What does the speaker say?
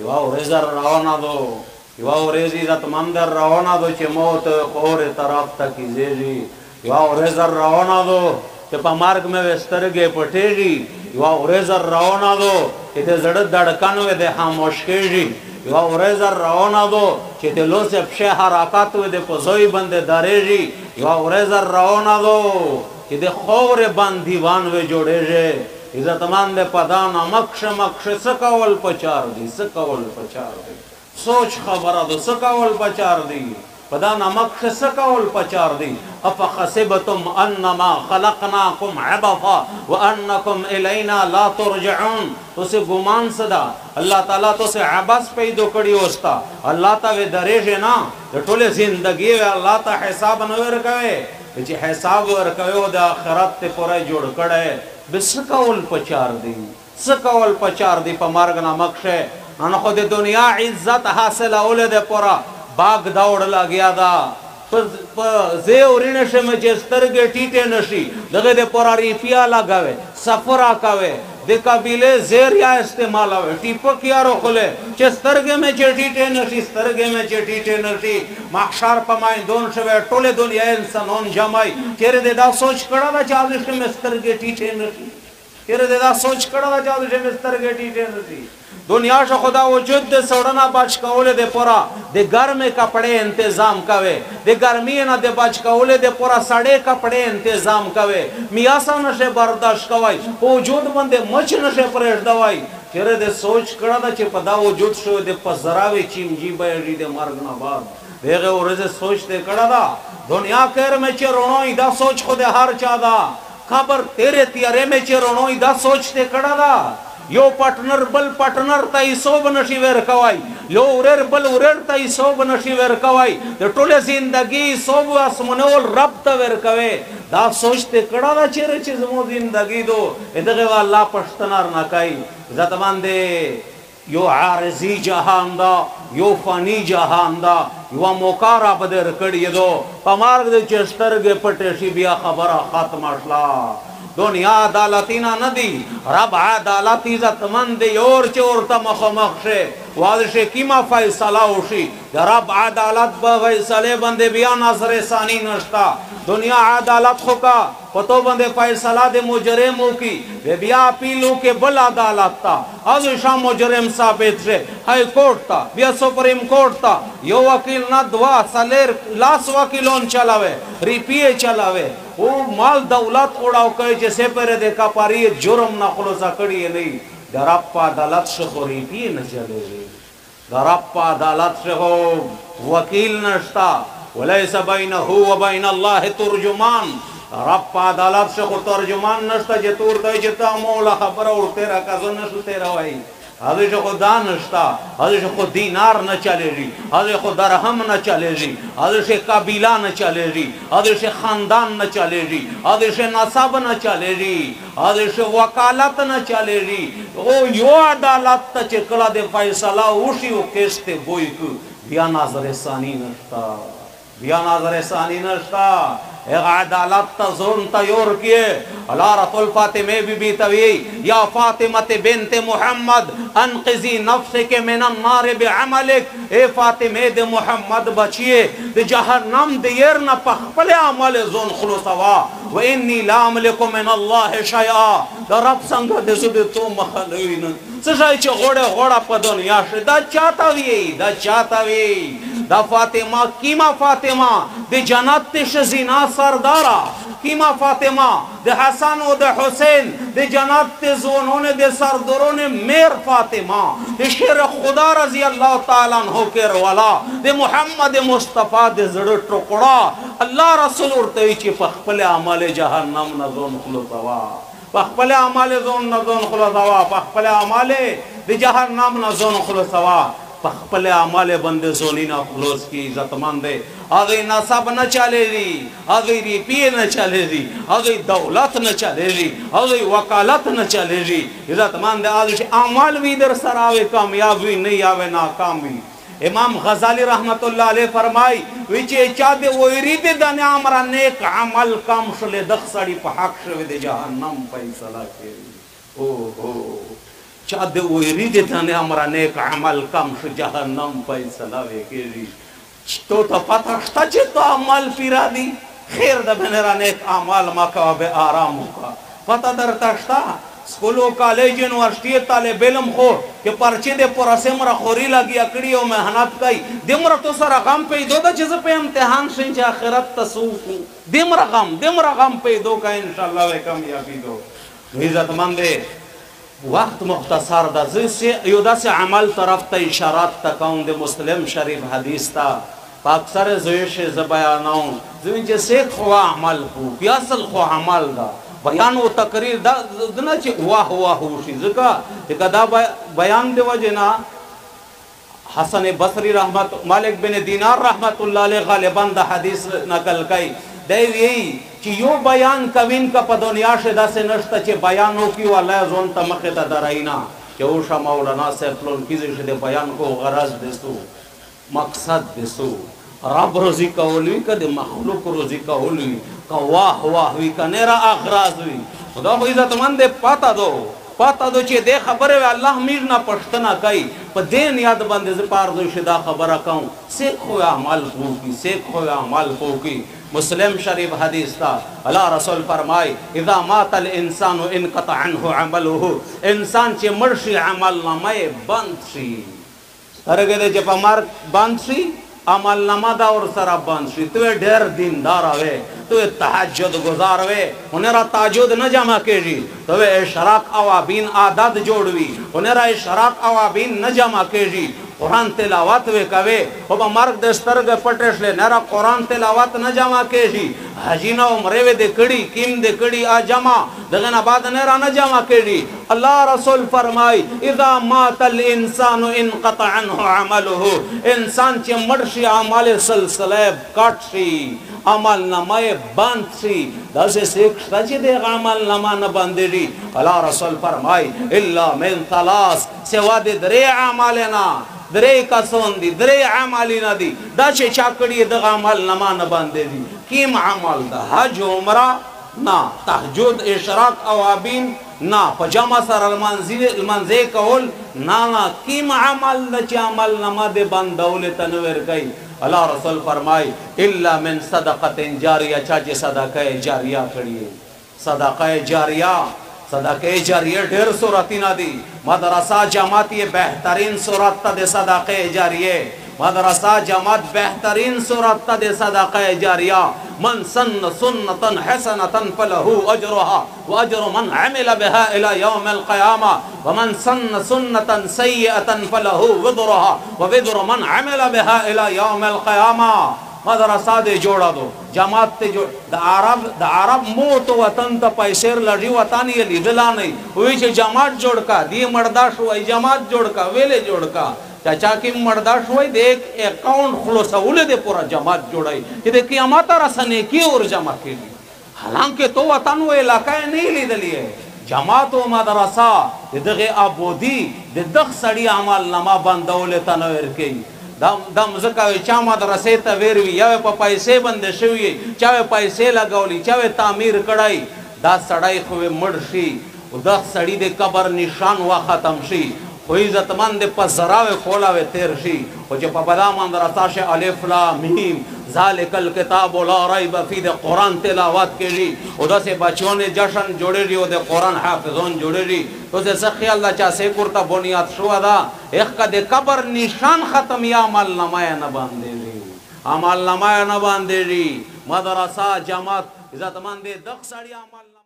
یوا ورځ روانه دو یوا ورځ عزتمند روانه دو چې موت اور طرف ته کیږي یوا ورځ روانه دو چې په مارګ مې وسترګې پټېږي یوا ورځ روانه دو چې د زړه دړکان وې د خاموش کېږي یوا ورځ روانه دو چې د لوس په حرکت وې د پزوي باندې درېږي یوا ورځ روانه دو چې د خور باندې دیوان وې جوړېږي عزتمند پدان مکش مکش سکول پچار دی سکول پچار دی سوچ خبره دو سکول پچار دی پدان مکش سکول پچار دی افحسبتم انما خلقناکم عبثا وانکم الینا لا ترجعون تو سے گمان صدا اللہ تعالیٰ تو سے عبث پیدو کڑی ہوستا اللہ تا وی دریجے نا ٹولے زندگی وی اللہ تا حساب نویر کوئے چې حساب ورکوي د آخرت ته پوره جوړ کړي بسکول پچار دی سکول پچار دی په مارګ نامک شه ان خو د دنیا عزت حاصل اول د پوره باغ داوړ لاګیا دا په زه ورینه شمه چې سترګې ټیټه نشي دغه د پوره ریپیا لگاوي سفر آکاوي د قبیله زیر یا استعمال اوه ټیپک یارو خله چې سترګې مې چټیټه نشي سترګې مې چټیټه نشي محشر پمای دون شوه ټوله دنیا انسانون جمعي چیرې دا سوچ کړه دا چې مې سترګې ټیټه نشي چیرې دا سوچ کړه دا چې مې سترګې ټیټه نشي دنیا شو خدا وجود د سړنا بچ کولې د پورا د ګرمه کپڑے انتظام کوي د ګرمي نه د بچ کولې د پورا سړې کپڑے انتظام کوي میاسا نشه برداشت کوي وجود باندې مچ نشه پرېږ دوای چیرې د سوچ کړه دا چې پدا وجود شو د پزراوي چینجی به د مرګ نه بعد دغه ورځ سوچ ته کړه دا دنیا کېر مې چې رونوي دا سوچ خو د هر چا دا خبر تیرے تیارے میں چې رونوي دا سوچ ته کړه دا یو پارټنر بل پارټنر ته حساب نشي ورکوي یو ورر بل ورر ته حساب نشي ورکوي د ټوله زندگی حساب اسمنول رب ته ورکوي دا سوچته کړه دا چې زمو زندگی دو دغه الله پښتنار نه کوي عزت باندې یو عارضی جهان دا یو فانی جهان دا یو موکارا بدر کړي دو په مارګ د چسترګ پټه شي بیا خبره ختمه شلا دنیا عدالتینا ندی رب عدالت عزتمند یور چور تا مخمخ شه واضح کیما فیصله وشي رب عدالت به فیصله بنده بیا نظر ثانی نشتا دنیا عدالت خو کا پتو بنده فیصله د مجرمو کی بیا اپیلو کے بل عدالت تا از شام مجرم ثابت شه های کورٹ تا بیا سپریم کورٹ تا یو وکیل نہ دوا سلیر لاس وکیلون چلاوے ریپیے چلاوے او مال دولت اڑاو کوي چې سپره د کپاری جرم نه خلاص کړي نه درپ په عدالت شخوري پی نه چلےږي درپ په عدالت شخو وکیل نشتا وليس بينه وبين الله ترجمان رب په عدالت شخو ترجمان نشتا چې تور دی چې تا مولا خبره ورته را کزو نشو تیرا وای هذا خدا نشتا هذا خود دینار نہ چلے جی هذا خود درہم نہ چلے جی هذا قبیلہ نہ چلے جی هذا خاندان نہ چلے جی هذا نسب نہ چلے جی هذا وکالت نہ چلے جی او یو عدالت ته چې کله د فیصله وشي او کېسته بوئی کو بیا نظر ثانی نشتا بیا نظر ثانی نشتا عدالت تزون تیور کیے علارت الفاطمہ بی بی توی یا فاطمہ بنت محمد انقذی نفسک من النار بعملک اے فاطمہ د محمد بچیے د جہنم دیر نہ پخپل عمل زون خلصوا و انی لا املک من اللہ شیئا دا رب سنگ د سود تو مخلوین سشای چې غوړه غوړه په دنیا شه دا چاته وی دا فاطمہ کیما فاطمہ د جنت ته زینا سردارا کیما فاطمہ د حسن و د حسین د جنت ته زونون د سردارون میر فاطمہ د شیر خدا رضی اللہ تعالی عنہ کر والا د محمد مصطفی د زړه ټوکړه الله رسول ورته چې په خپل اعمال جهنم نه زون خلصوا پخپل اعمال زون نزون خلصوا پخپل اعمال د جهنم نزون خلصوا پخپل اعمال بند زونی نہ خلوص کی عزت مندے اگئی نسب نہ چلے ری اگئی ریپی نہ چلے ری اگئی دولت نہ چلے ری اگئی وکالت نہ چلے ری عزت مندے آج اعمال بھی در سراوے کامیابی نہیں آوے ناکامی امام غزالی رحمت اللہ علیہ فرمائی ویچے چاہتے ویری دے دانے آمرا نیک عمل کام شلے دخ سڑی پا حق شوی دے جہنم فیصلہ کری چا د ویری د تنه امر نیک عمل کم شو جهنم فیصله وکړي تو ته پته شته چې تو عمل پیرا دي خیر د بنره نیک اعمال ما کا به آرام وکا پته درته شته स्कूलों college university तालिब इल्म खो के पर्चे दे पूरा से मरा खोरी लगी अकड़ी और मेहनत कई दिमरा तो सारा गम पे दो चीज़ पे इम्तिहान से आखिरत तसूफू दिमरा गम पे दो का इंशाल्लाह वे कामयाबी दो इज्जतमंदे वक्त मुख्तसर दा से युदा से अमल तरफ त इशारात तकाउं दे मुस्लिम शरीफ हदीस ता अक्सर जोश ज़बयानाऊं जिन जैसे ख्वा अमल हो यासल ख्वा अमल दा बयान व तकरीर दा ना चे वाह होशी जका कदा बयान दे वजना हसन बसरी रहमत मालिक बिन दीनार रहमतुल्लाह अलैह गालिबन दा हदीस नकल कई दे यही कि यो बयान कविन का पदोनिया शेदा से नष्ट चे बयान हो कि वाला जोन तमखे ता दराइना कि ओशा मौलाना से प्लोन किजे शेदे बयान को गरज देसु मकसद देसु रब रोजी का ओली कदे मखलूक रोजी का ओली का वाह हुई का नेरा आगराज हुई खुदा को इज्जतमंद पाता दो चे दे खबर है अल्लाह मीर ना पछतना कई पर देन याद बंदे से पार दो शिदा खबर कहूं से खोया अमल की मुस्लिम शरीफ हदीस था अल्लाह रसूल फरमाए इदा मातल इंसानु इनक़ता अन्हु अमलुहु इंसान चे मर्शी अमल नमाए बंद सी तरगे दे जब मार बंद सी अमल नमादा और सरा बंशी तो ढेर दीनदार आवे तो तहज्जुद गुजार वे उनेरा ताजुद न जमा केजी तो वे इशराक अवाबीन आदत जोड़वी उनेरा इशराक अवाबीन न जमा केजी कुरान तिलावत वे कवे अब मर्ग दस्तर के पटेशले नेरा कुरान तिलावत न जमा केजी हजीना उमरे वे देखड़ी किम देखड़ी आ जमा दगना बाद नेरा न जमा केजी अल्लाह रसूल फरमाई इदा मातल इंसानु इनक़ता अन्हु अमलुहु इंसान चे मर्शी अमाल सिलसिले काटसी अमल नमाए बंदसी दसे शेख सच दे अमल नमा न बंदेरी अल्लाह रसूल फरमाई इल्ला मिन तलास सेवा दे दरे अमालना दरे कसोंदी दरे अमालिना दी दशे चाकड़ी द अमल नमा न बंदेरी किम अमल द हज उमरा ना तहज्जुद इशराक अवाबीन ना पजामा सर अलमंजे कौल ना किम अमल द अमल नमा दे बंदौले तनवीर कई अल्लाह रसूल फरमाए इल्ला मिन सदक़तिन जारिया चाचे सदक़े जारिया करिए सदक़े जारिया ढेर सूरत ना दी मदरसा जमात ये बेहतरीन सूरत दे सदक़े जारिये मदरसा जमात बेहतरीन सूरत दे सदक़े जारिया मन सन्न सुन्नतन हसनतन फलहु अजरुहा व अजरु मन अमिल बिहा इला यौमिल क़यामा व मन सन्न सुन्नतन सय्यतन फलहु विज़रुहा व विज़रु मन अमिल बिहा इला यौमिल क़यामा मदरसा दे जोड़ा दो जमात ते जो द अरब मोट वतन त पैसेर लड़ी वतन ये लिदला नहीं हुई छे जमात जोड़ का दी मर्दाश हुई जमात जोड़ का वेले जोड़ का चाचा की मर्दाश हुई देख अकाउंट खुलो सहुले दे पूरा जमात जोड़ाई कि देखिए अमाता रसने की और जमा के लिए हालांकि तो वतन वो इलाका नहीं लिदली है जमात व मदरसा दगे आबोदी दख सड़ी अमल नमा बंदौले तनवीर के दम जका चा मदरसे तवेरवी यावे पैसे बंदे शिवी चावे पैसे लगावली चावे तामीर कड़ाई दा सड़ाई खुवे मड़शी दख सड़ी दे कबर निशान वा खत्म शी कोई इज्जतमंद पजरावे खोलावे तेरशी ओ जे पबदा मदरसा से अलिफ लाम मीम ज़ालिकल किताबु ला रैब फीह दे कुरान तिलावत के जी उधर से बच्चों ने जश्न जोड़े रही दे कुरान हाफिजोन जोड़े रही तो से सखी अल्लाह चा से कुर्ता बुनियाद शुहदा एक का दे कबर निशान खत्म या अमल नमाया न बांधे री मदरसा जमात इज्जतमंद दख साड़ी अमल